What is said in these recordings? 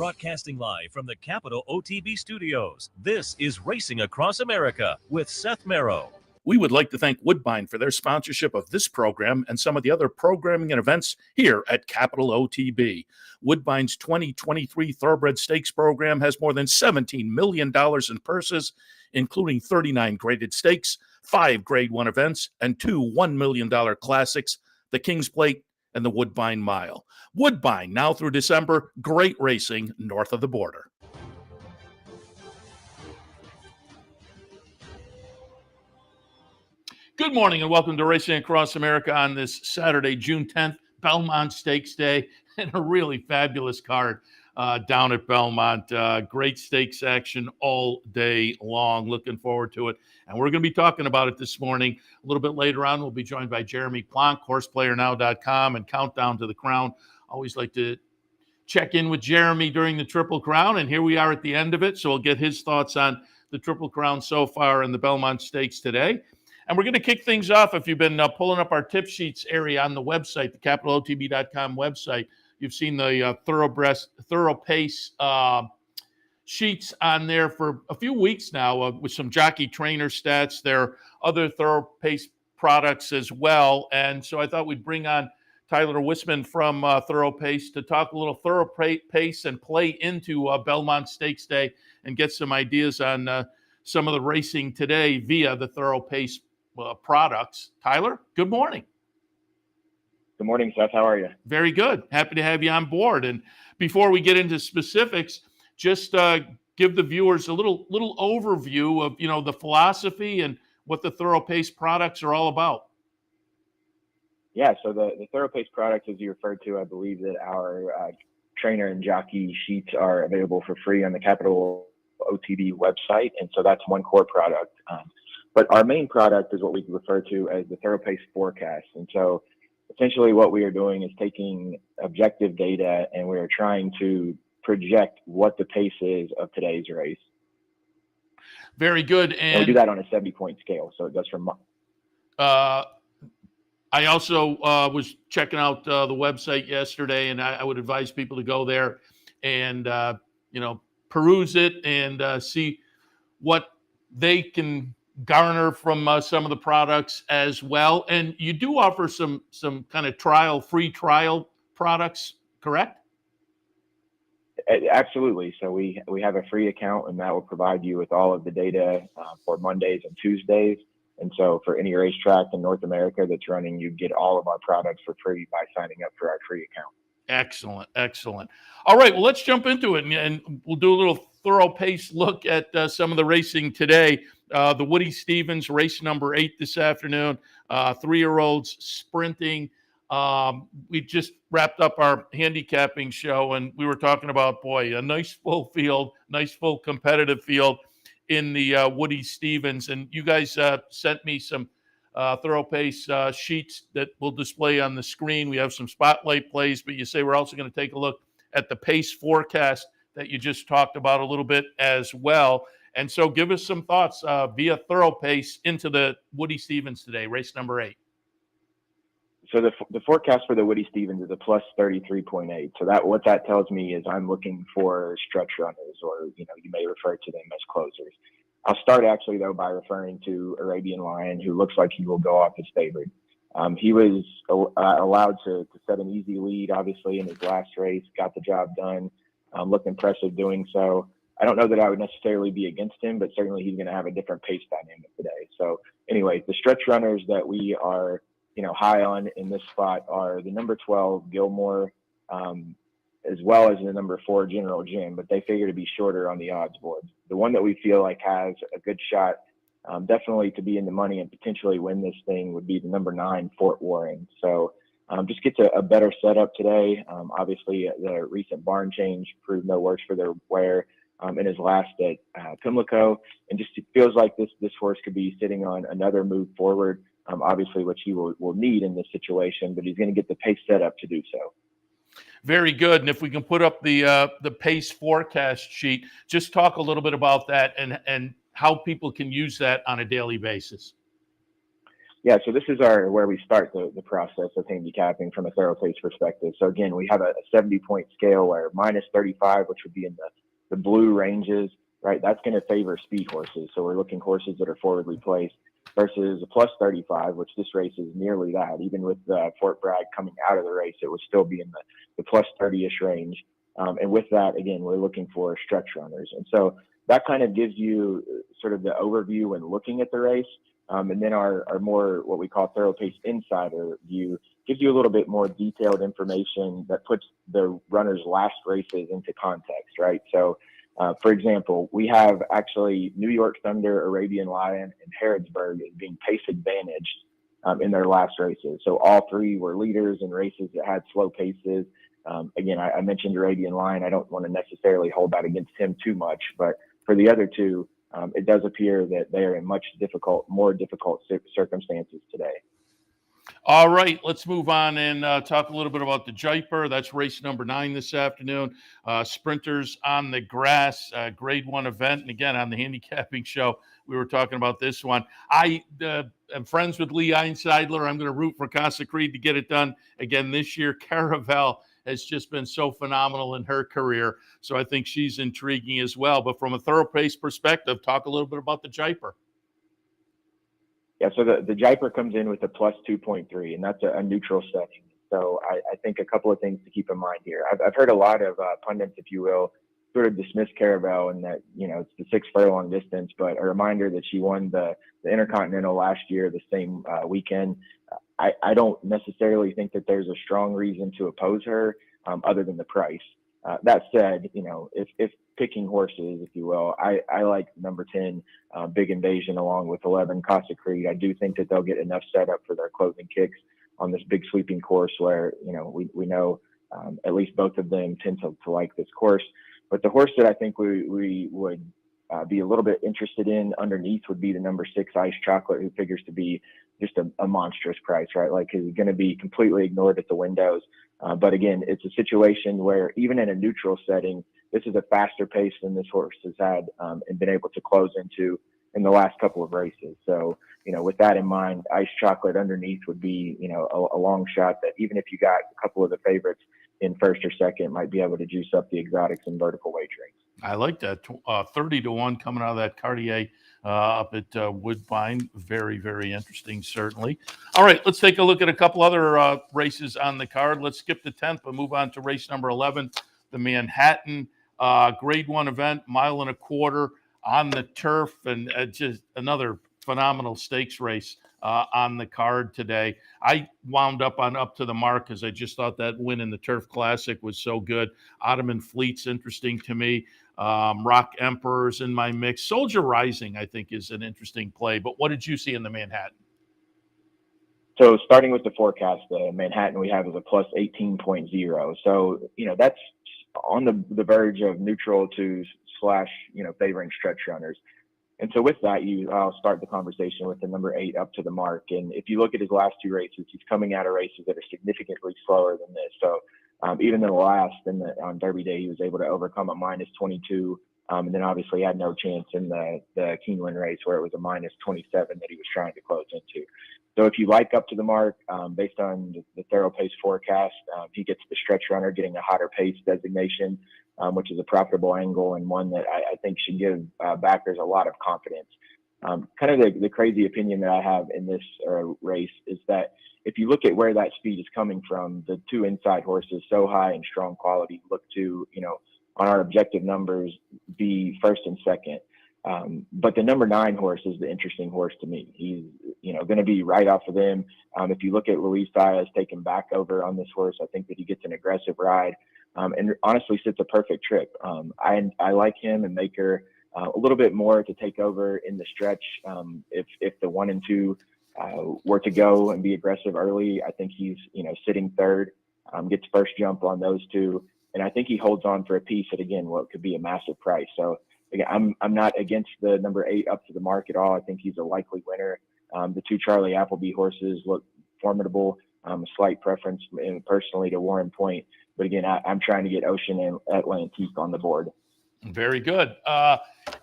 Broadcasting live from the Capital OTB studios, this is Racing Across America with Seth Merrow. We would like to thank Woodbine for their sponsorship of this program and some of the other programming and events here at Capital OTB. Woodbine's 2023 Thoroughbred Stakes program has more than $17 million in purses, including 39 graded stakes, 5 Grade 1 events, and 2 $1 million classics, the King's Plate and the Woodbine Mile. Woodbine, now through December, great racing north of the border. Good morning and welcome to Racing Across America on this Saturday, June 10th, Belmont Stakes Day, and a really fabulous card down at Belmont. Great stakes action all day long. Looking forward to it. And we're going to be talking about it this morning. A little bit later on, we'll be joined by Jeremy Plonk, Horseplayernow.com, and Countdown to the Crown. Always like to check in with Jeremy during the Triple Crown, and here we are at the end of it. So we'll get his thoughts on the Triple Crown so far in the Belmont Stakes today. And we're going to kick things off. If you've been pulling up our tip sheets area on the website, the capitalotb.com website, you've seen the Thoropace sheets on there for a few weeks now with some jockey trainer stats. There are other Thoropace products as well. And so I thought we'd bring on Tyler Whisman from Thoropace to talk a little Thoropace and play into Belmont Stakes Day and get some ideas on some of the racing today via the Thoropace products. Tyler, good morning. Good morning, Seth. How are you? Very good. Happy to have you on board. And before we get into specifics, just give the viewers a little overview of the philosophy and what the Thoropace products are all about. Yeah, so the Thoropace products, as you referred to, I believe that our trainer and jockey sheets are available for free on the Capital OTB website, and so that's one core product. But our main product is what we refer to as the Thoropace forecast. And so essentially what we are doing is taking objective data and we are trying to project what the pace is of today's race. Very good. And we do that on a 70-point scale, so it goes from I also was checking out the website yesterday, and I would advise people to go there and, peruse it and see what they can garner from some of the products as well. And you do offer some kind of free trial products, correct? Absolutely. So we have a free account, and that will provide you with all of the data for Mondays and Tuesdays. And so for any racetrack in North America that's running, you get all of our products for free by signing up for our free account. Excellent. All right, well, let's jump into it, and we'll do a little Thoropace look at some of the racing today. The Woody Stevens race number 8 this afternoon, 3-year-olds sprinting. We just wrapped up our handicapping show, and we were talking about, a nice full field, nice full competitive field in the Woody Stevens. And you guys sent me some Thoropace sheets that we'll display on the screen. We have some spotlight plays, but you say we're also going to take a look at the pace forecast that you just talked about a little bit as well. And so give us some thoughts via Thoropace into the Woody Stevens today, race number 8. So the forecast for the Woody Stevens is a plus 33.8. So what that tells me is I'm looking for stretch runners, or you may refer to them as closers. I'll start actually though by referring to Arabian Lion, who looks like he will go off as favorite. He was allowed to set an easy lead, obviously, in his last race, got the job done, looked impressive doing so. I don't know that I would necessarily be against him, but certainly he's going to have a different pace dynamic today. So anyway, the stretch runners that we are high on in this spot are the number 12 Gilmore, as well as the number 4 General Jim, but they figure to be shorter on the odds board. The one that we feel like has a good shot, definitely to be in the money and potentially win this thing, would be the number 9 Fort Warren. So just gets a better setup today. Obviously, the recent barn change proved no worse for their wear in his last at Pimlico, and just it feels like this horse could be sitting on another move forward. Obviously, which he will need in this situation, but he's going to get the pace set up to do so. Very good. And if we can put up the pace forecast sheet, just talk a little bit about that and how people can use that on a daily basis. Yeah, so this is where we start the process of handicapping from a Thoropace perspective. So again, we have a 70-point scale where minus 35, which would be in the blue ranges, right? That's going to favor speed horses. So we're looking horses that are forwardly placed versus a plus 35, which this race is nearly that. Even with Fort Bragg coming out of the race, it would still be in the plus 30-ish range. And with that, again, we're looking for stretch runners. And so that kind of gives you sort of the overview when looking at the race. And then our more what we call Thoropace Insider view gives you a little bit more detailed information that puts the runner's last races into context, right? So, for example, we have actually New York Thunder, Arabian Lion, and Harrodsburg as being pace advantaged in their last races. So all three were leaders in races that had slow paces. Again, I mentioned Arabian Lion. I don't want to necessarily hold that against him too much, but for the other two, it does appear that they are in more difficult circumstances today. All right, let's move on and talk a little bit about the Jaipur. That's race number 9 this afternoon. Sprinters on the grass, grade 1 event. And again, on the handicapping show, we were talking about this one. I am friends with Lee Einseidler. I'm going to root for Casa Creed to get it done again this year. Caravel has just been so phenomenal in her career. So I think she's intriguing as well. But from a Thoropace perspective, talk a little bit about the Jaipur. Yeah, so the Jaipur comes in with a plus 2.3, and that's a neutral setting. So I think a couple of things to keep in mind here. I've heard a lot of pundits, if you will, sort of dismiss Caravel and that, it's the 6 furlong distance, but a reminder that she won the Intercontinental last year, the same weekend. I don't necessarily think that there's a strong reason to oppose her other than the price. That said, if picking horses, if you will, I like number 10, Big Invasion, along with 11, Casa Creed. I do think that they'll get enough setup for their closing kicks on this big sweeping course where, we know at least both of them tend to like this course. But the horse that I think we would be a little bit interested in underneath would be the number 6, Ice Chocolate, who figures to be just a monstrous price, right? Like, he's going to be completely ignored at the windows. But again, it's a situation where even in a neutral setting, this is a faster pace than this horse has had and been able to close into in the last couple of races. So, with that in mind, Ice Chocolate underneath would be, a long shot that even if you got a couple of the favorites in first or second, might be able to juice up the exotics and vertical wagering. I like that. 30-1 coming out of that Cartier up at Woodbine. Very, very interesting, certainly. All right, let's take a look at a couple other races on the card. Let's skip the 10th and move on to race number 11, the Manhattan grade 1 event, 1.25 miles on the turf, and just another phenomenal stakes race on the card today. I wound up on Up to the Mark because I just thought that win in the Turf Classic was so good. Ottoman Fleet's interesting to me. Rock Emperor's in my mix. Soldier Rising, I think, is an interesting play. But what did you see in the Manhattan? So starting with the forecast, the Manhattan we have is a plus 18.0. So, that's on the verge of neutral to / favoring stretch runners. And so with that, I'll start the conversation with the number 8, Up to the Mark. And if you look at his last 2 races, he's coming out of races that are significantly slower than this. So even in the last, on Derby Day, he was able to overcome a minus 22. And then obviously had no chance in the Keeneland race where it was a minus 27 that he was trying to close into. So if you like Up to the Mark, based on the Thoropace forecast, he gets the stretch runner, getting a hotter pace designation, which is a profitable angle and one that I think should give backers a lot of confidence. Kind of the crazy opinion that I have in this race is that if you look at where that speed is coming from, the 2 inside horses, So High and Strong Quality, look to, on our objective numbers, be first and second. But the number 9 horse is the interesting horse to me. He's, going to be right off of them. If you look at Luis Diaz taking back over on this horse, I think that he gets an aggressive ride and honestly sits a perfect trip. I like him and Maker a little bit more to take over in the stretch. If the 1 and 2 were to go and be aggressive early, I think he's, sitting third, gets first jump on those 2. And I think he holds on for a piece at, again, what could be a massive price. So again, I'm not against the number 8 Up to the Mark at all. I think he's a likely winner. The 2 Charlie Appleby horses look formidable. A slight preference personally to Warren Point. But again, I'm trying to get Ocean and Atlantique on the board. Very good.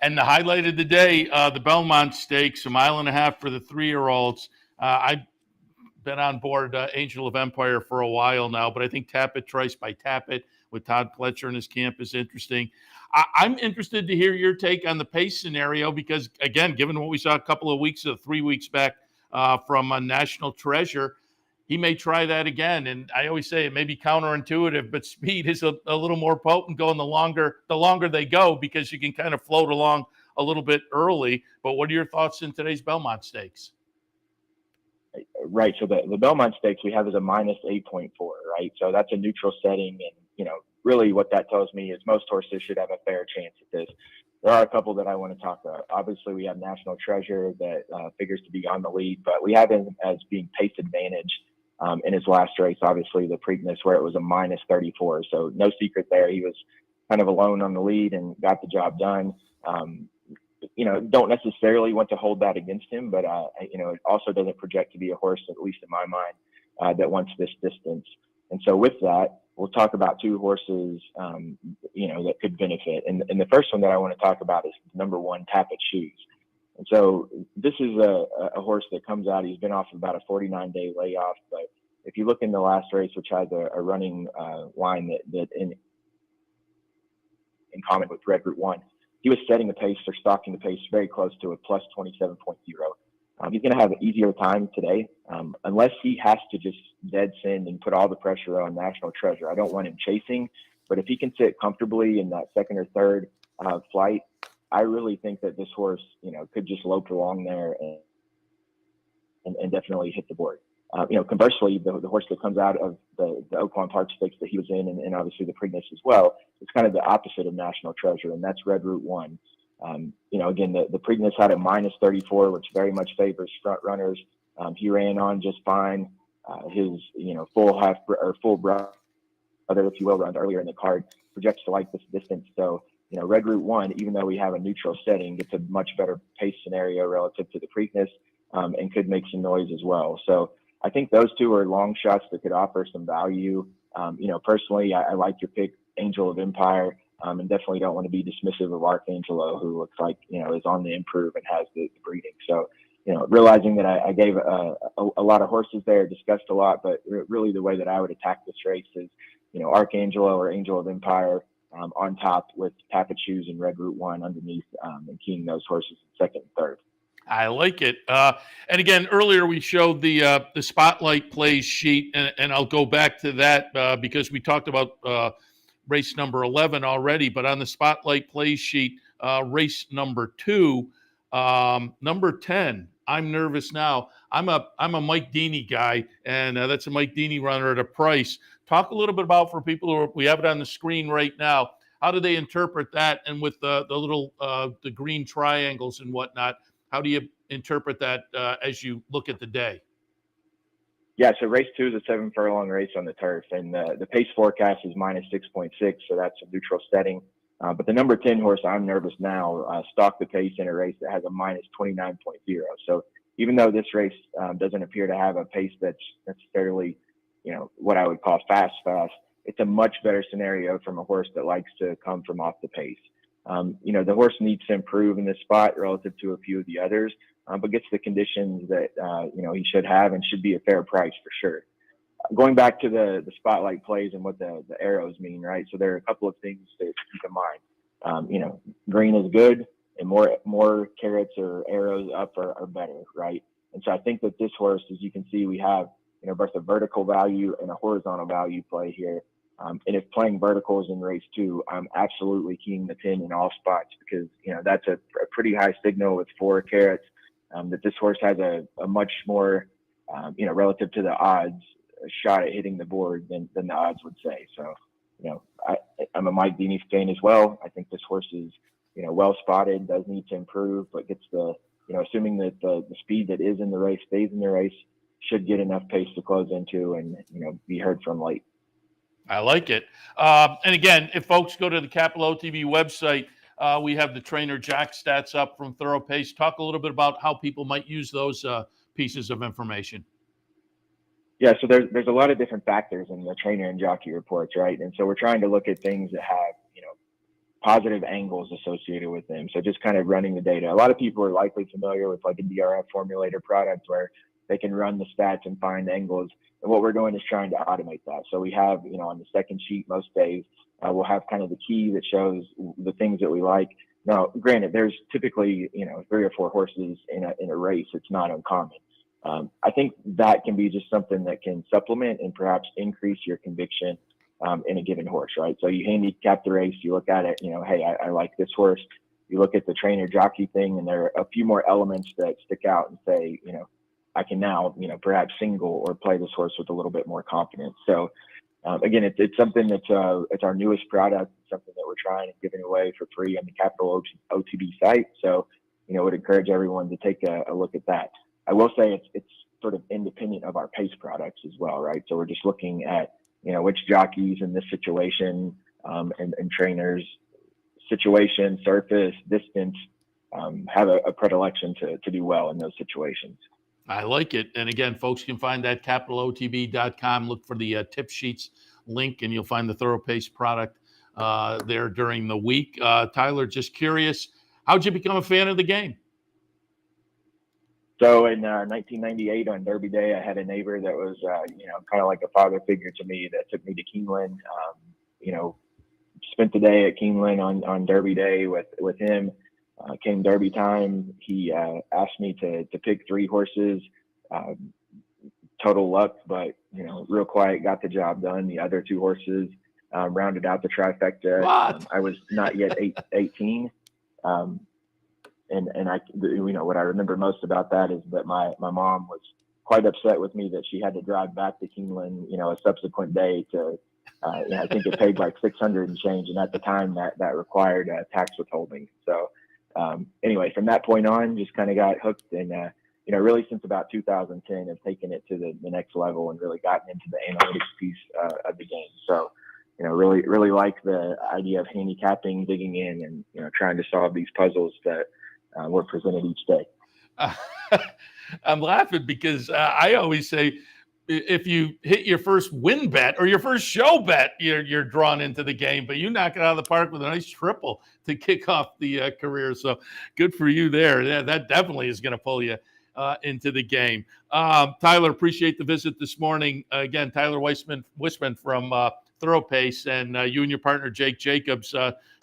And the highlight of the day, the Belmont Stakes, 1.5 miles for the 3-year-olds. I've been on board Angel of Empire for a while now, but I think Tap It Trice by Tap It with Todd Pletcher in his camp is interesting. I'm interested to hear your take on the pace scenario because, again, given what we saw a couple of weeks, 3 weeks back from National Treasure, he may try that again. And I always say it may be counterintuitive, but speed is a little more potent going the longer they go because you can kind of float along a little bit early. But what are your thoughts in today's Belmont Stakes? Right. So the Belmont Stakes we have is a minus 8.4, right? So that's a neutral setting. And, really what that tells me is most horses should have a fair chance at this. There are a couple that I want to talk about. Obviously, we have National Treasure that figures to be on the lead, but we have him as being pace advantage in his last race, obviously the Preakness, where it was a minus 34. So no secret there. He was kind of alone on the lead and got the job done. Don't necessarily want to hold that against him, but, it also doesn't project to be a horse, at least in my mind, that wants this distance. And so with that, we'll talk about two horses, that could benefit. And the first one that I want to talk about is number 1, Tap It Shoes. And so this is a horse that comes out. He's been off about a 49-day layoff, but if you look in the last race, which has a running line that in common with Red Route 1, he was setting the pace or stalking the pace very close to a plus 27.0. He's going to have an easier time today unless he has to just dead send and put all the pressure on National Treasure. I don't want him chasing, but if he can sit comfortably in that second or third flight, I really think that this horse, could just lope along there and definitely hit the board. Conversely, the horse that comes out of the Oaklawn Park Stakes that he was in, and obviously the Preakness as well, it's kind of the opposite of National Treasure, and that's Red Route 1. Again, the Preakness had a minus 34, which very much favors front runners. He ran on just fine. His, full brother, if you will, runs earlier in the card, projects to like this distance. So, Red Route 1, even though we have a neutral setting, gets a much better pace scenario relative to the Preakness and could make some noise as well. So I think those two are long shots that could offer some value. Personally, I like your pick, Angel of Empire. And definitely don't want to be dismissive of Archangelo, who looks like, is on the improve and has the breeding. So, realizing that I gave a lot of horses there, discussed a lot, but really the way that I would attack this race is, Archangelo or Angel of Empire on top with Tap It Shoes and Red Route 1 underneath and keying those horses in second and third. I like it. And again, earlier we showed the Spotlight Plays sheet, and I'll go back to that because we talked about race number 11 already, but on the Spotlight Plays sheet, race number 2, number 10, I'm Nervous Now. I'm a Mike Deeney guy, and that's a Mike Deeney runner at a price. Talk a little bit about, for people who we have it on the screen right now, how do they interpret that? And with the little the green triangles and whatnot, how do you interpret that as you look at the day? Yeah, so race 2 is a 7 furlong race on the turf, and the pace forecast is minus 6.6, so that's a neutral setting. But the number 10 horse, I'm Nervous Now, stalked the pace in a race that has a minus 29.0. So even though this race doesn't appear to have a pace that's necessarily, what I would call fast, it's a much better scenario from a horse that likes to come from off the pace. The horse needs to improve in this spot relative to a few of the others, but gets the conditions that, he should have and should be a fair price for sure. Going back to the Spotlight Plays and what the arrows mean, right? So there are a couple of things to keep in mind. Green is good, and more carrots or arrows up are better, right? And so I think that this horse, as you can see, we have, both a vertical value and a horizontal value play here. And if playing verticals in race 2, I'm absolutely keying the pin in all spots because, that's a pretty high signal with 4 carrots that this horse has a much more, relative to the odds, a shot at hitting the board than the odds would say. So, I'm a Mike Deeney fan as well. I think this horse is, well spotted, does need to improve, but gets the, assuming that the speed that is in the race stays in the race, should get enough pace to close into and, be heard from late. I like it. And again, if folks go to the Capital OTB website, we have the trainer Jack stats up from Thoropace. Talk a little bit about how people might use those pieces of information. Yeah, so there's a lot of different factors in the trainer and jockey reports, right? And so we're trying to look at things that have, positive angles associated with them. So just kind of running the data. A lot of people are likely familiar with like a DRF formulator product where, they can run the stats and find angles. And what we're doing is trying to automate that. So we have, on the second sheet most days, we'll have kind of the key that shows the things that we like. Now, granted, there's typically, 3 or 4 horses in a race. It's not uncommon. I think that can be just something that can supplement and perhaps increase your conviction in a given horse, right? So you handicap the race, you look at it, hey, I like this horse. You look at the trainer jockey thing, and there are a few more elements that stick out and say, I can now, perhaps single or play this horse with a little bit more confidence. So again, it's something that's it's our newest product, something that we're trying and giving away for free on the Capital OTB site. So, would encourage everyone to take a look at that. I will say it's sort of independent of our pace products as well, right? So we're just looking at, which jockeys in this situation and trainers, situation, surface, distance, have a predilection to do well in those situations. I like it. And again, folks can find that capitalotb.com. Look for the tip sheets link, and you'll find the Thoropace product there during the week. Tyler, just curious, how'd you become a fan of the game? So in 1998 on Derby Day, I had a neighbor that was, kind of like a father figure to me that took me to Keeneland. Spent the day at Keeneland on Derby Day with him. Came Derby time, he asked me to pick 3 horses. Total luck, but real quiet, got the job done. The other 2 horses rounded out the trifecta. I was not yet 18. And I, what I remember most about that is that my mom was quite upset with me that she had to drive back to Keeneland, a subsequent day to, I think it paid like $600 and change. And at the time that required tax withholding. So anyway, from that point on, just kind of got hooked and, really since about 2010 have taken it to the next level and really gotten into the analytics piece of the game. So, really like the idea of handicapping, digging in and, trying to solve these puzzles that, we're presented each day. I'm laughing because I always say if you hit your first win bet or your first show bet, you're drawn into the game, but you knock it out of the park with a nice triple to kick off the career. So good for you there. Yeah, that definitely is going to pull you into the game. Tyler, appreciate the visit this morning. Again, Tyler Whisman from Thoropace, and you and your partner, Jake Jacobs,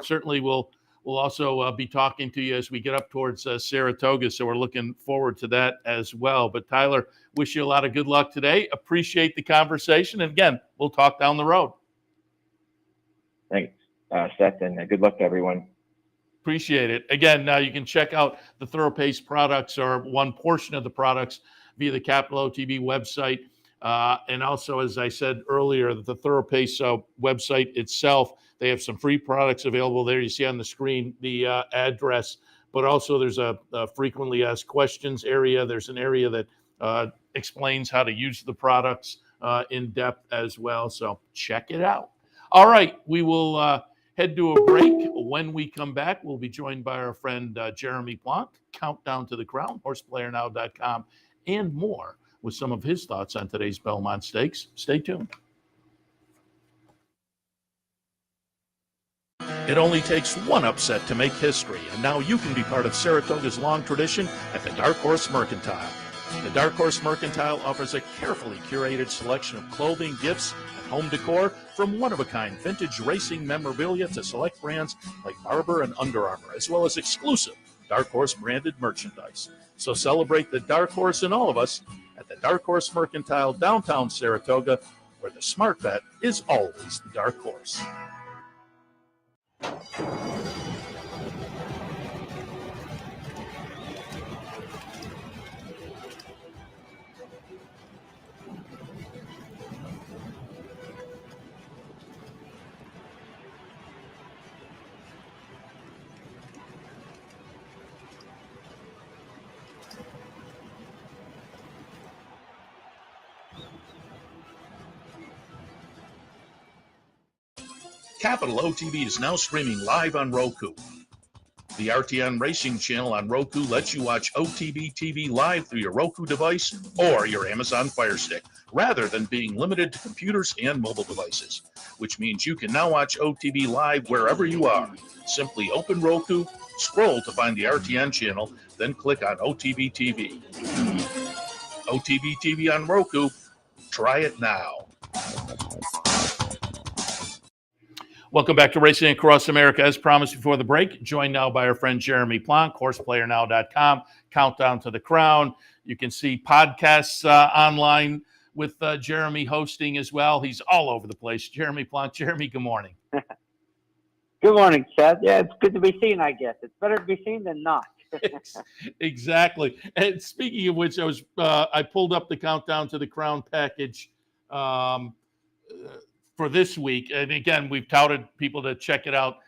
certainly will also be talking to you as we get up towards Saratoga. So we're looking forward to that as well. But Tyler, wish you a lot of good luck today. Appreciate the conversation. And again, we'll talk down the road. Thanks, Seth, and good luck to everyone. Appreciate it. Again, now you can check out the Thoropace products or one portion of the products via the Capital OTB website. And also, as I said earlier, the Thoropace website itself, they have some free products available there. You see on the screen the address, but also there's a frequently asked questions area. There's an area that explains how to use the products in depth as well. So check it out. All right, we will head to a break. When we come back, we'll be joined by our friend Jeremy Plonk, Countdown to the Crown, Horseplayernow.com, and more with some of his thoughts on today's Belmont Stakes. Stay tuned. It only takes one upset to make history, and now you can be part of Saratoga's long tradition at the Dark Horse Mercantile. The Dark Horse Mercantile offers a carefully curated selection of clothing, gifts, and home decor, from one-of-a-kind vintage racing memorabilia to select brands like Barber and Under Armour, as well as exclusive Dark Horse branded merchandise. So celebrate the Dark Horse in all of us at the Dark Horse Mercantile, downtown Saratoga, where the smart bet is always the Dark Horse. Capital OTB is now streaming live on Roku. The RTN Racing channel on Roku lets you watch OTB TV live through your Roku device or your Amazon Fire Stick, rather than being limited to computers and mobile devices, which means you can now watch OTB live wherever you are. Simply open Roku, scroll to find the RTN channel, then click on OTB TV. OTB TV on Roku. Try it now. Welcome back to Racing Across America. As promised before the break, joined now by our friend Jeremy Plonk, Horseplayernow.com, Countdown to the Crown. You can see podcasts online with Jeremy hosting as well. He's all over the place. Jeremy Plonk. Jeremy, good morning. Good morning, Seth. Yeah, it's good to be seen, I guess. It's better to be seen than not. Exactly. And speaking of which, I pulled up the Countdown to the Crown package for this week. And again, we've touted people to check it out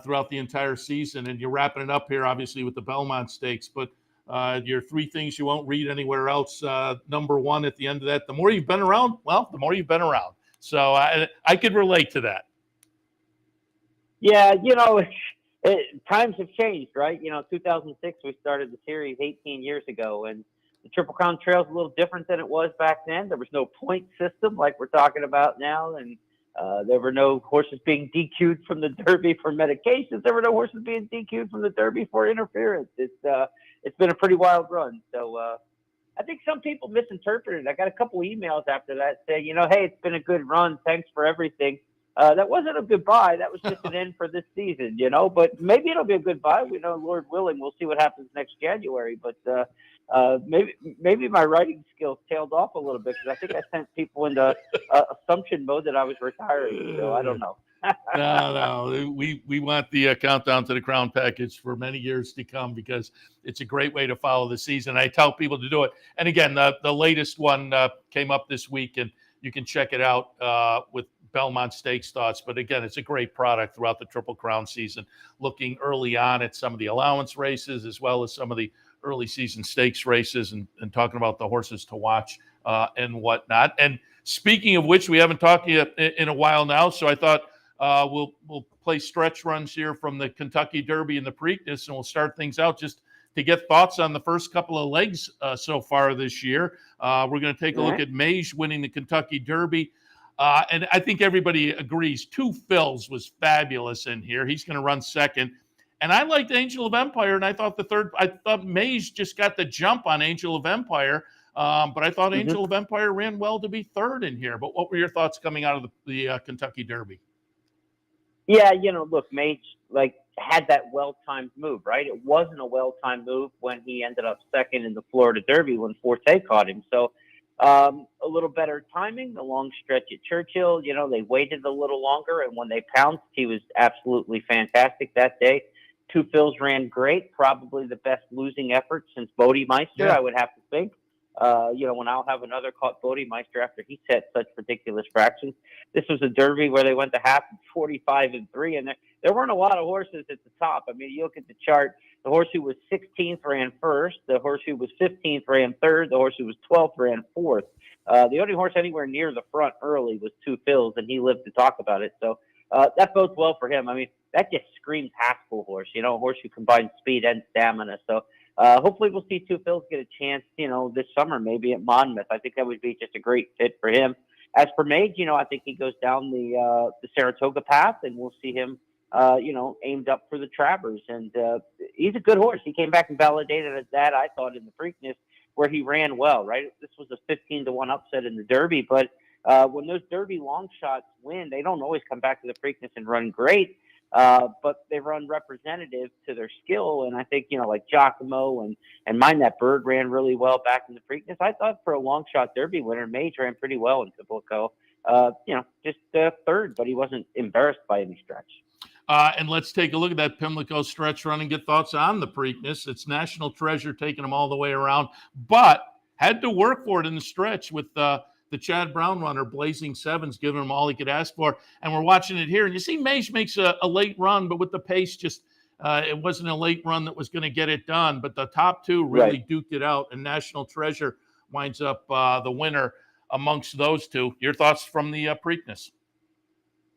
throughout the entire season. And you're wrapping it up here, obviously, with the Belmont Stakes. But your 3 things you won't read anywhere else. Number 1 at the end of that, the more you've been around, well, the more you've been around. So I could relate to that. Yeah, times have changed, right? 2006, we started the series 18 years ago, and the Triple Crown Trail is a little different than it was back then. There was no point system like we're talking about now, and there were no horses being DQ'd from the Derby for medications. There were no horses being DQ'd from the Derby for interference. It's been a pretty wild run. So I think some people misinterpreted it. I got a couple emails after that saying, hey, it's been a good run. Thanks for everything. That wasn't a goodbye. That was just an end for this season, But maybe it'll be a goodbye. We know, Lord willing, we'll see what happens next January. But maybe my writing skills tailed off a little bit because I think I sent people into assumption mode that I was retiring. So I don't know. No. We want the Countdown to the Crown package for many years to come because it's a great way to follow the season. I tell people to do it. And again, the latest one came up this week, and you can check it out with Belmont Stakes thoughts. But again, it's a great product throughout the Triple Crown season, looking early on at some of the allowance races as well as some of the early season stakes races and talking about the horses to watch and whatnot. And speaking of which, we haven't talked yet in a while now, so I thought we'll play stretch runs here from the Kentucky Derby and the Preakness, and we'll start things out just to get thoughts on the first couple of legs so far this year. We're going to take a look at Mage winning the Kentucky Derby. And I think everybody agrees. 2 Phils was fabulous in here. He's going to run second. And I liked Angel of Empire, and I thought I thought Mays just got the jump on Angel of Empire. But I thought Angel of Empire ran well to be third in here. But what were your thoughts coming out of the Kentucky Derby? Yeah, look, Mage had that well-timed move, right? It wasn't a well-timed move when he ended up second in the Florida Derby when Forte caught him. So a little better timing, the long stretch at Churchill. They waited a little longer, and when they pounced, he was absolutely fantastic that day. 2 Phils ran great, probably the best losing effort since Bodemeister, I would have to think. When I'll have another caught Bodemeister after he set such ridiculous fractions. This was a Derby where they went to half 45-3, and there weren't a lot of horses at the top. I mean, you look at the chart, the horse who was 16th ran first, the horse who was 15th ran third, the horse who was 12th ran fourth. The only horse anywhere near the front early was 2 Phils, and he lived to talk about it. So that bodes well for him. I mean, that just screams Haskell horse, a horse who combines speed and stamina. So hopefully we'll see 2 Phils get a chance, this summer, maybe at Monmouth. I think that would be just a great fit for him. As for Mage, I think he goes down the Saratoga path, and we'll see him, aimed up for the Travers. And he's a good horse. He came back and validated that, I thought, in the Preakness, where he ran well, right? This was a 15-1 upset in the Derby, but when those Derby long shots win, they don't always come back to the Preakness and run great. But they run representative to their skill. And I think, like Giacomo and Mind That Bird ran really well back in the Preakness. I thought for a long shot Derby winner, Mage ran pretty well in Pimlico. Just third, but he wasn't embarrassed by any stretch. And let's take a look at that Pimlico stretch run and get thoughts on the Preakness. It's National Treasure taking them all the way around, but had to work for it in the stretch with the Chad Brown runner, Blazing Sevens, giving him all he could ask for. And we're watching it here. And you see Mage makes a late run, but with the pace, just it wasn't a late run that was going to get it done. But the top 2 really duked it out. And National Treasure winds up the winner amongst those 2. Your thoughts from the Preakness?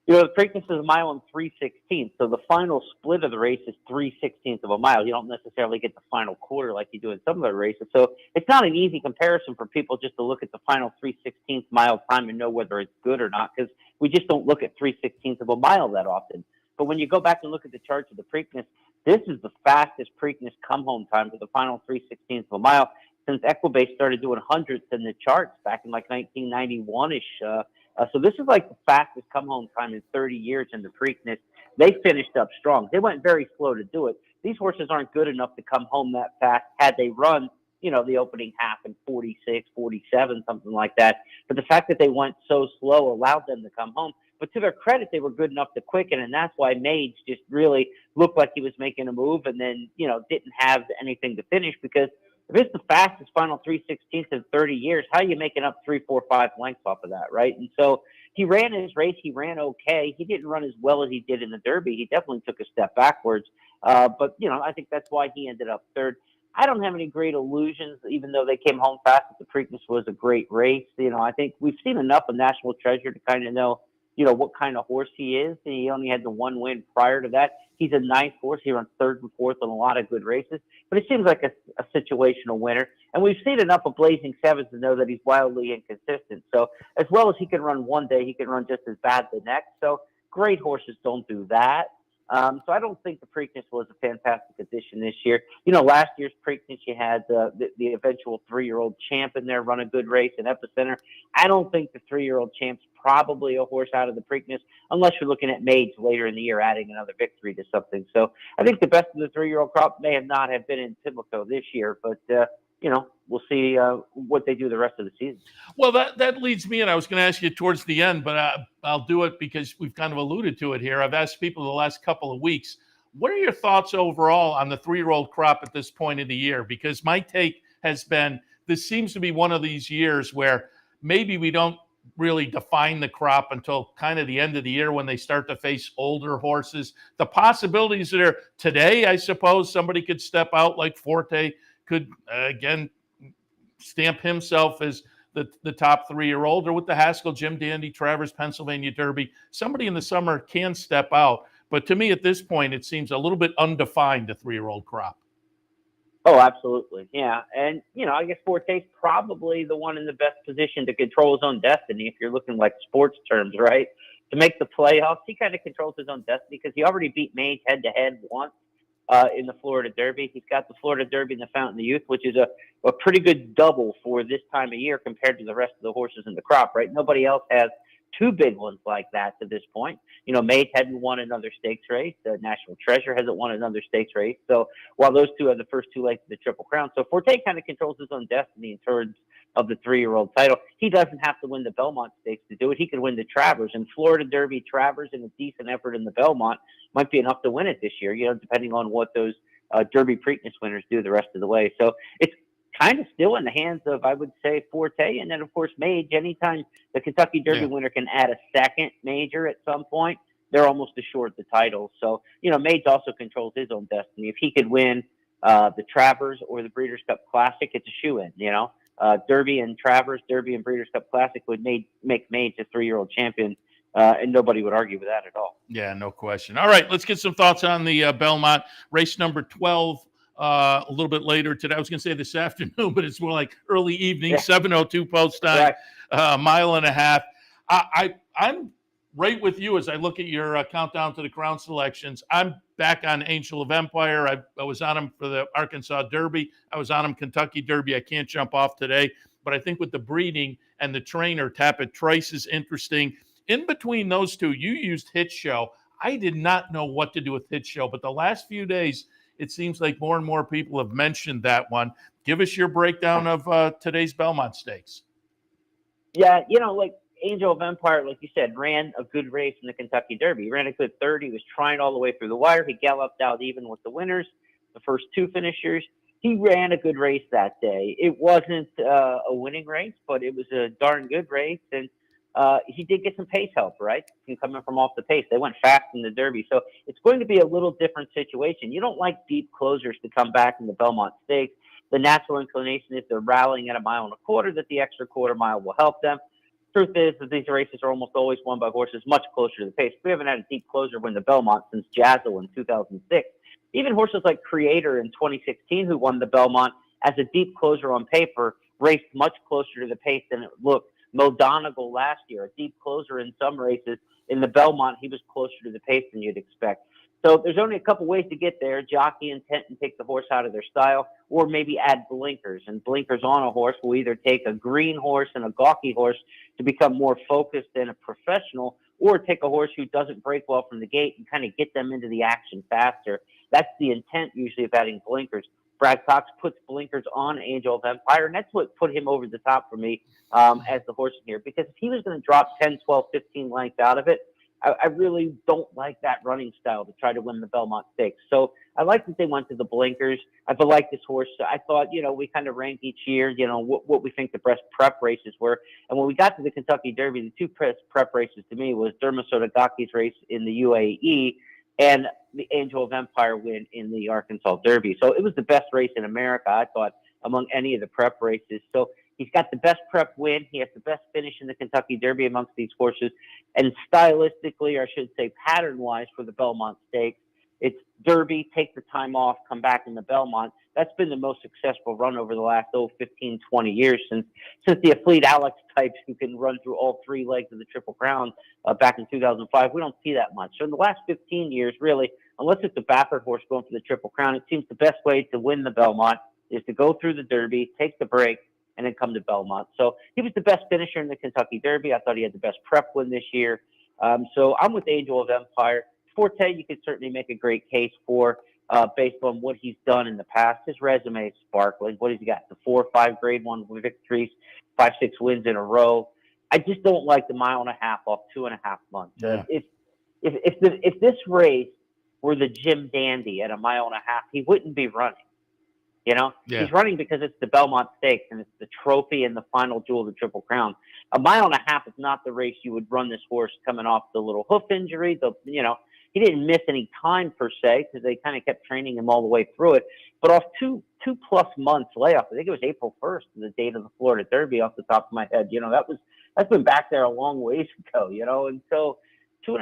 The Preakness is a mile and 3/16. So the final split of the race is 3/16 of a mile. You don't necessarily get the final quarter like you do in some other races. So it's not an easy comparison for people just to look at the final 3/16 mile time and know whether it's good or not, because we just don't look at 3/16 of a mile that often. But when you go back and look at the charts of the Preakness, this is the fastest Preakness come home time to the final 3/16 of a mile since Equibase started doing hundreds in the charts back in like 1991-ish. So this is like the fastest come-home time in 30 years in the Preakness. They finished up strong. They went very slow to do it. These horses aren't good enough to come home that fast had they run, the opening half in 46, 47, something like that. But the fact that they went so slow allowed them to come home. But to their credit, they were good enough to quicken, and that's why Mage just really looked like he was making a move and then, didn't have anything to finish, because if it's the fastest final 3/16 in 30 years, how are you making up 3, 4, 5 lengths off of that, right? And so he ran his race. He ran okay. He didn't run as well as he did in the Derby. He definitely took a step backwards. But, I think that's why he ended up third. I don't have any great illusions, even though they came home fast. The Preakness was a great race. I think we've seen enough of National Treasure to kind of know, what kind of horse he is. He only had the one win prior to that. He's a nice horse. He runs third and fourth in a lot of good races, but it seems like a situational winner. And we've seen enough of Blazing Sevens to know that he's wildly inconsistent. So as well as he can run one day, he can run just as bad the next. So great horses don't do that. So I don't think the Preakness was a fantastic addition this year. Last year's Preakness, you had the eventual 3-year-old champ in there run a good race in Epicenter. I don't think the 3-year-old champ's probably a horse out of the Preakness, unless you're looking at Mage later in the year adding another victory to something. So I think the best of the 3-year-old crop may have been in Pimlico this year, but we'll see what they do the rest of the season. Well, that leads me, and I was going to ask you towards the end, but I'll do it because we've kind of alluded to it here. I've asked people the last couple of weeks, what are your thoughts overall on the 3-year-old crop at this point of the year? Because my take has been, this seems to be one of these years where maybe we don't really define the crop until kind of the end of the year when they start to face older horses. The possibilities are today, I suppose somebody could step out like Forte could, again, stamp himself as the top 3-year-old, or with the Haskell, Jim Dandy, Travers, Pennsylvania Derby. Somebody in the summer can step out. But to me, at this point, it seems a little bit undefined, the 3-year-old crop. Oh, absolutely. Yeah. And, I guess Forte's probably the one in the best position to control his own destiny, if you're looking like sports terms, right? To make the playoffs, he kind of controls his own destiny because he already beat Mage head-to-head once in the Florida Derby. He's got the Florida Derby and the Fountain of Youth, which is a pretty good double for this time of year compared to the rest of the horses in the crop, right? Nobody else has two big ones like that to this point. Mage hadn't won another stakes race. National Treasure hasn't won another stakes race. So while those two are the first two legs of the Triple Crown, so Forte kind of controls his own destiny in terms of the 3-year-old title. He doesn't have to win the Belmont Stakes to do it. He could win the Travers, and Florida Derby, Travers, and a decent effort in the Belmont might be enough to win it this year, depending on what those Derby Preakness winners do the rest of the way. So it's kind of still in the hands of, I would say, Forte. And then, of course, Mage. Anytime the Kentucky Derby winner can add a second major at some point, they're almost assured the title. So, Mage also controls his own destiny. If he could win the Travers or the Breeders' Cup Classic, it's a shoe-in, Derby and Travers, Derby and Breeders' Cup Classic would make Mage a 3-year-old champion, and nobody would argue with that at all. Yeah, no question. All right, let's get some thoughts on the Belmont race number 12. A little bit later today. I was going to say this afternoon, but it's more like early evening, 7:02 post time, mile and a half. I'm right with you as I look at your countdown to the crown selections. I'm back on Angel of Empire. I was on him for the Arkansas Derby. I was on him Kentucky Derby. I can't jump off today, but I think with the breeding and the trainer, Tappet Trice is interesting. In between those two, you used Hit Show. I did not know what to do with Hit Show, but the last few days, it seems like more and more people have mentioned that one. Give us your breakdown of today's Belmont Stakes. Yeah, like Angel of Empire, like you said, ran a good race in the Kentucky Derby. He ran a good third. He was trying all the way through the wire. He galloped out even with the winners, the first two finishers. He ran a good race that day. It wasn't a winning race, but it was a darn good race. And he did get some pace help, right? Coming from off the pace. They went fast in the Derby. So it's going to be a little different situation. You don't like deep closers to come back in the Belmont Stakes. The natural inclination is they're rallying at 1.25 miles, that the extra quarter mile will help them. Truth is that these races are almost always won by horses much closer to the pace. We haven't had a deep closer win the Belmont since Jazzle in 2006. Even horses like Creator in 2016, who won the Belmont as a deep closer on paper, raced much closer to the pace than it looked. Mo Donegal last year, a deep closer in some races. In the Belmont, he was closer to the pace than you'd expect. So there's only a couple ways to get there: jockey intent and take the horse out of their style, or maybe add blinkers. And blinkers on a horse will either take a green horse and a gawky horse to become more focused and a professional, or take a horse who doesn't break well from the gate and kind of get them into the action faster. That's the intent usually of adding blinkers. Brad Cox puts blinkers on Angel of Empire, and that's what put him over the top for me as the horse in here. Because if he was going to drop 10, 12, 15 lengths out of it, I really don't like that running style to try to win the Belmont Stakes. So I like that they went to the blinkers. I've liked this horse. I thought, we kind of rank each year, what we think the best prep races were. And when we got to the Kentucky Derby, the two prep races to me was Derma Sotagaki's race in the UAE and the Angel of Empire win in the Arkansas Derby. So it was the best race in America, I thought, among any of the prep races. So he's got the best prep win. He has the best finish in the Kentucky Derby amongst these horses. And stylistically, or I should say pattern-wise, for the Belmont Stakes, it's Derby, take the time off, come back in the Belmont. That's been the most successful run over the last 15, 20 years since the Afleet Alex types who can run through all three legs of the Triple Crown back in 2005. We don't see that much. So in the last 15 years, really, unless it's a Baffert horse going for the Triple Crown, it seems the best way to win the Belmont is to go through the Derby, take the break, and then come to Belmont. So he was the best finisher in the Kentucky Derby. I thought he had the best prep win this year. So I'm with Angel of Empire. Forte, you could certainly make a great case for based on what he's done in the past. His resume is sparkling. What has he got? The 4 or 5 Grade 1 victories, 5, 6 wins in a row. I just don't like the mile and a half off 2.5 months. Yeah. If this race were the Jim Dandy at a mile and a half, he wouldn't be running. Yeah. He's running because it's the Belmont Stakes and it's the trophy and the final jewel of the Triple Crown. A mile and a half is not the race you would run this horse coming off the little hoof injury. He didn't miss any time per se because they kind of kept training him all the way through it. But off two plus months layoff, I think it was April 1st, the date of the Florida Derby off the top of my head. That's been back there a long ways ago, and so 2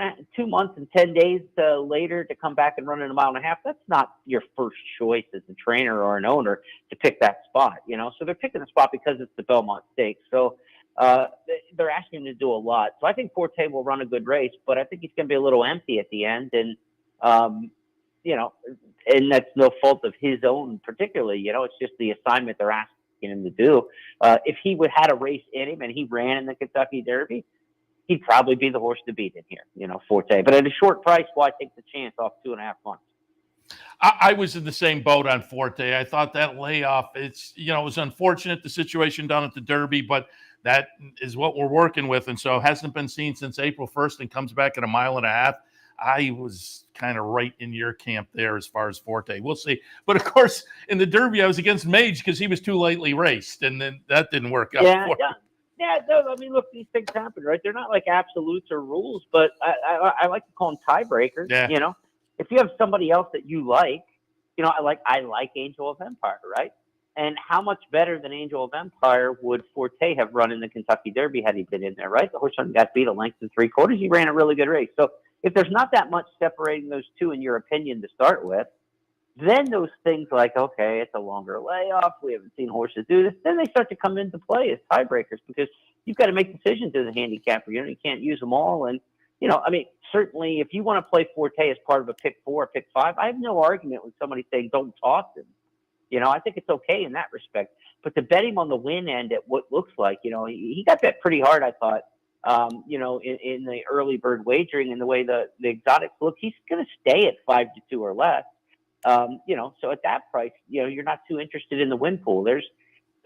months and 10 days later to come back and run in a mile and a half, that's not your first choice as a trainer or an owner to pick that spot, So they're picking the spot because it's the Belmont Stakes. So they're asking him to do a lot. So I think Forte will run a good race, but I think he's going to be a little empty at the end. And, and that's no fault of his own particularly, it's just the assignment they're asking him to do. If he had a race in him and he ran in the Kentucky Derby, he'd probably be the horse to beat in here, Forte. But at a short price, why take the chance off 2.5 months? I was in the same boat on Forte. I thought that layoff, it was unfortunate, the situation down at the Derby, but that is what we're working with. And so hasn't been seen since April 1st and comes back at a mile and a half. I was kind of right in your camp there as far as Forte. We'll see. But of course, in the Derby, I was against Mage because he was too lightly raced, and then that didn't work out. Yeah, no, I mean, look, these things happen, right? They're not like absolutes or rules, but I like to call them tiebreakers. Yeah. If you have somebody else that you like, I like Angel of Empire, right? And how much better than Angel of Empire would Forte have run in the Kentucky Derby had he been in there, right? The horse got beat a length and 3/4. He ran a really good race. So if there's not that much separating those two, in your opinion, to start with, then those things like, okay, it's a longer layoff, we haven't seen horses do this, then they start to come into play as tiebreakers because you've got to make decisions as a handicapper. You can't use them all. And, certainly if you want to play Forte as part of a pick 4 or pick 5, I have no argument with somebody saying don't toss him. I think it's okay in that respect. But to bet him on the win end at what looks like, he got bet pretty hard, I thought, in the early bird wagering and the way the exotics look, he's going to stay at 5-2 or less. So at that price, you're not too interested in the win pool. There's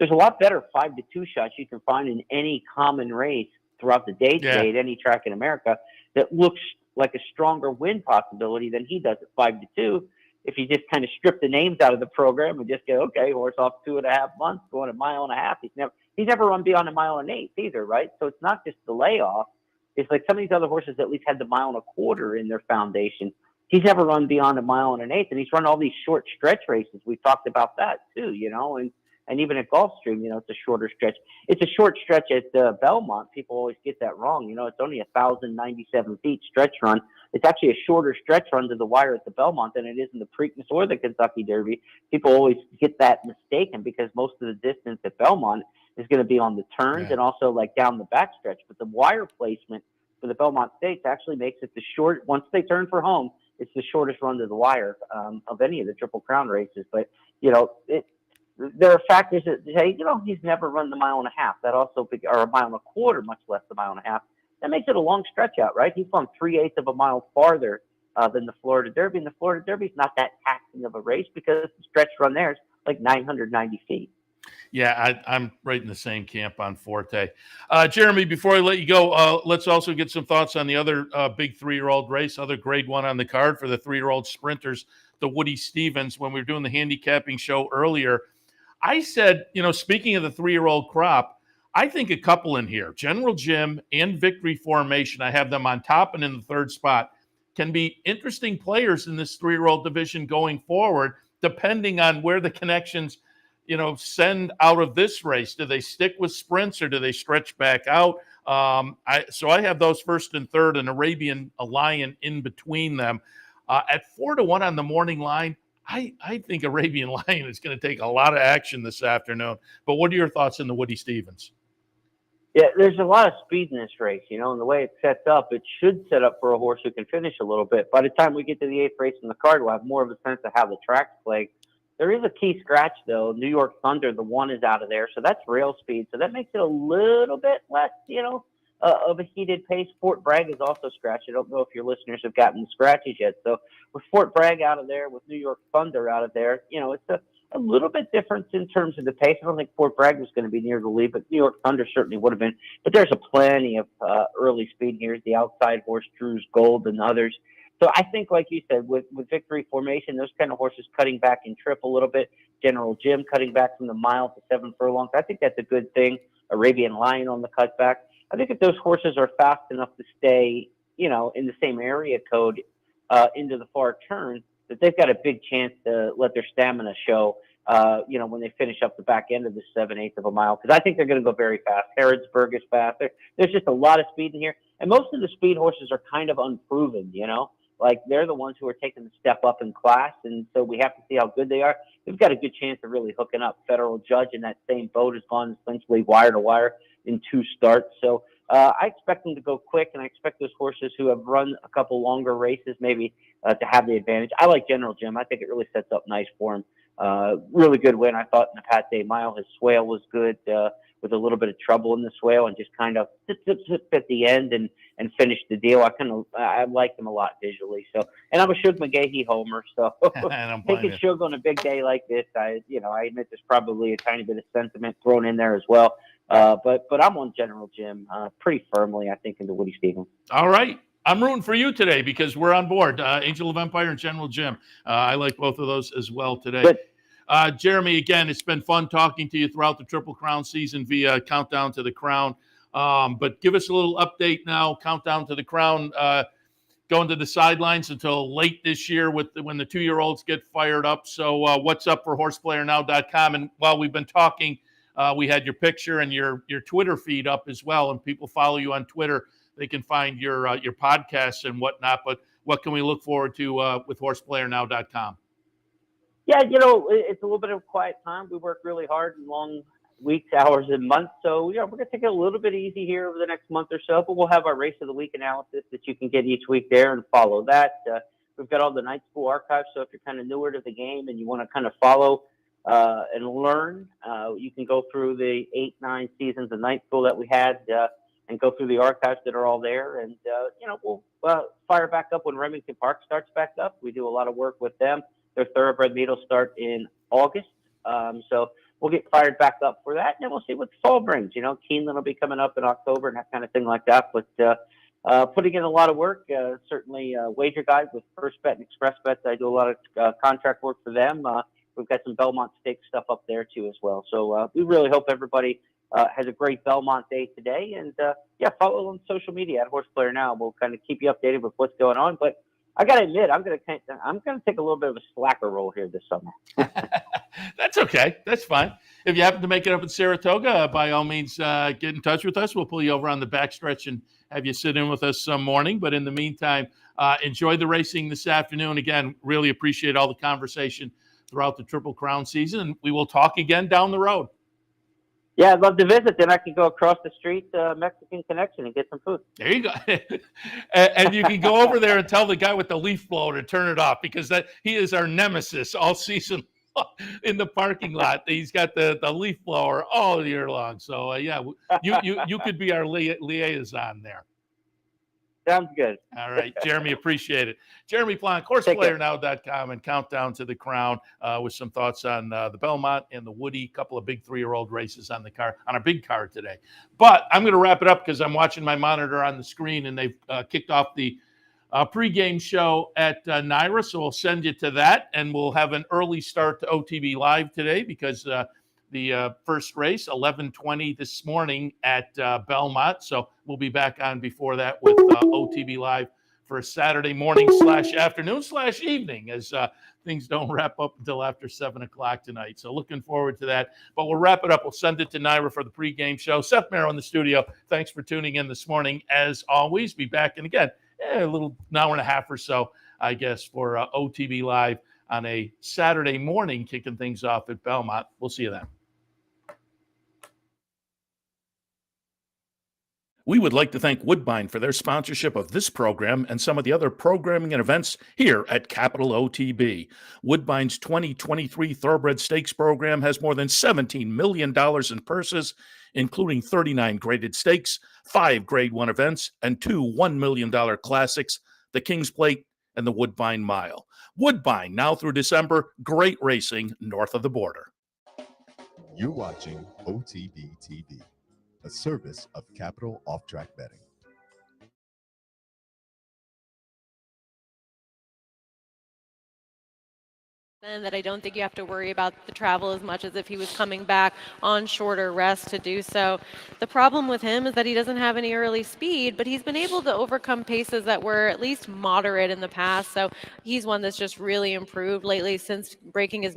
a lot better 5-2 shots you can find in any common race throughout the day today at any track in America that looks like a stronger win possibility than he does at 5-2. If you just kind of strip the names out of the program and just go, okay, horse off 2.5 months, going a mile and a half. He's never run beyond a mile and 1/8 either, right? So it's not just the layoff. It's like some of these other horses at least had the 1.25 miles in their foundation. He's never run beyond a 1 1/8, and he's run all these short stretch races. We've talked about that too, and even at Gulfstream, it's a shorter stretch. It's a short stretch at Belmont. People always get that wrong. It's only 1,097 feet stretch run. It's actually a shorter stretch run to the wire at the Belmont than it is in the Preakness or the Kentucky Derby. People always get that mistaken because most of the distance at Belmont is going to be on the turns and also like down the backstretch. But the wire placement for the Belmont Stakes actually makes it the short, once they turn for home, it's the shortest run to the wire of any of the Triple Crown races. But, there are factors that say, he's never run the mile and a half. That also, or a mile and a quarter, much less the mile and a half. That makes it a long stretch out, right? He's gone 3/8 of a mile farther than the Florida Derby. And the Florida Derby is not that taxing of a race because the stretch run there is like 990 feet. Yeah, I'm right in the same camp on Forte. Jeremy, before I let you go, let's also get some thoughts on the other big 3-year-old race, other grade 1 on the card for the 3-year-old sprinters, the Woody Stevens. When we were doing the handicapping show earlier, I said, speaking of the 3-year-old crop, I think a couple in here, General Jim and Victory Formation, I have them on top and in the 3rd spot, can be interesting players in this 3-year-old division going forward, depending on where the connections send out of this race. Do they stick with sprints or do they stretch back out? So I have those 1st and 3rd, and Arabian Lion in between them. At 4-1 on the morning line, I think Arabian Lion is going to take a lot of action this afternoon. But what are your thoughts on the Woody Stevens? Yeah, there's a lot of speed in this race, and the way it's set up, it should set up for a horse who can finish a little bit. By the time we get to the 8th race in the card, we'll have more of a sense of how the track's played. There is a key scratch, though. New York Thunder, the 1 is out of there, so that's rail speed. So that makes it a little bit less, of a heated pace. Fort Bragg is also scratched. I don't know if your listeners have gotten the scratches yet. So with Fort Bragg out of there, with New York Thunder out of there, it's a little bit different in terms of the pace. I don't think Fort Bragg was going to be near the lead, but New York Thunder certainly would have been. But there's plenty of early speed here. The outside horse, Drew's Gold, and others. So I think, like you said, with Victory Formation, those kind of horses cutting back in trip a little bit. General Jim cutting back from the mile to 7 furlongs. I think that's a good thing. Arabian Lion on the cutback. I think if those horses are fast enough to stay, in the same area code into the far turn, that they've got a big chance to let their stamina show, when they finish up the back end of the 7/8 of a mile. Because I think they're going to go very fast. Harrodsburg is fast. There's just a lot of speed in here. And most of the speed horses are kind of unproven, Like, they're the ones who are taking the step up in class, and so we have to see how good they are. We've got a good chance of really hooking up. Federal Judge in that same boat has gone essentially wire to wire in 2 starts. So I expect them to go quick, and I expect those horses who have run a couple longer races maybe to have the advantage. I like General Jim. I think it really sets up nice for him. Really good win, I thought, in the Pat Day Mile. His swale was good with a little bit of trouble in the swale, and just kind of zip at the end and finish the deal. I like him a lot visually. So, and I'm a Shug McGahee homer. So taking Shug on a big day like this, I admit there's probably a tiny bit of sentiment thrown in there as well. But I'm on General Jim pretty firmly, I think, into Woody Stevens. All right. I'm rooting for you today because we're on board. Angel of Empire and General Jim. I like both of those as well today. Good. Jeremy, again, it's been fun talking to you throughout the Triple Crown season via Countdown to the Crown. But give us a little update now, Countdown to the Crown, going to the sidelines until late this year when the 2-year-olds get fired up. So what's up for Horseplayernow.com? And while we've been talking, we had your picture and your Twitter feed up as well, and people follow you on Twitter. They can find your podcasts and whatnot. But what can we look forward to with Horseplayernow.com? Yeah, it's a little bit of a quiet time. We work really hard in long weeks, hours, and months. So, we're going to take it a little bit easy here over the next month or so. But we'll have our Race of the Week analysis that you can get each week there and follow that. We've got all the night school archives. So if you're kind of newer to the game and you want to kind of follow and learn, you can go through the 8-9 seasons of night school that we had and go through the archives that are all there. And, we'll fire back up when Remington Park starts back up. We do a lot of work with them. Their thoroughbred meet will start in August. So we'll get fired back up for that. And then we'll see what the fall brings. Keeneland will be coming up in October and that kind of thing like that. But putting in a lot of work, certainly Wager Guide with First Bet and Express Bets. I do a lot of contract work for them. We've got some Belmont Stakes stuff up there too as well. So we really hope everybody has a great Belmont day today. And follow on social media at Horseplayer Now. We'll kind of keep you updated with what's going on. But I got to admit, I'm going to take a little bit of a slacker role here this summer. That's okay. That's fine. If you happen to make it up in Saratoga, by all means, get in touch with us. We'll pull you over on the backstretch and have you sit in with us some morning. But in the meantime, enjoy the racing this afternoon. Again, really appreciate all the conversation throughout the Triple Crown season. And we will talk again down the road. Yeah, I'd love to visit. Then I can go across the street to Mexican Connection and get some food. There you go. And you can go over there and tell the guy with the leaf blower to turn it off, because he is our nemesis all season in the parking lot. He's got the leaf blower all year long. So yeah, you could be our liaison there. Sounds good. All right, Jeremy, appreciate it. Jeremy Plonk, Horseplayernow.com, and Countdown to the Crown with some thoughts on the Belmont and the Woody, couple of big 3-year-old races on a big card today. But I'm going to wrap it up because I'm watching my monitor on the screen, and they've kicked off the pregame show at NYRA, so we'll send you to that, and we'll have an early start to OTB Live today because the first race, 11:20 this morning at Belmont. So we'll be back on before that with OTB Live for a Saturday morning / afternoon / evening, as things don't wrap up until after 7 o'clock tonight. So looking forward to that. But we'll wrap it up. We'll send it to NYRA for the pregame show. Seth Merrow in the studio. Thanks for tuning in this morning. As always, be back in again a little hour and a half or so, I guess, for OTB Live on a Saturday morning, kicking things off at Belmont. We'll see you then. We would like to thank Woodbine for their sponsorship of this program and some of the other programming and events here at Capital OTB. Woodbine's 2023 Thoroughbred Stakes program has more than $17 million in purses, including 39 graded stakes, 5 Grade 1 events, and 2 $1 million classics, the King's Plate and the Woodbine Mile. Woodbine, now through December, great racing north of the border. You're watching OTB TV, a service of Capital Off-Track Betting. And that I don't think you have to worry about the travel as much as if he was coming back on shorter rest to do so. The problem with him is that he doesn't have any early speed, but he's been able to overcome paces that were at least moderate in the past. So he's one that's just really improved lately since breaking his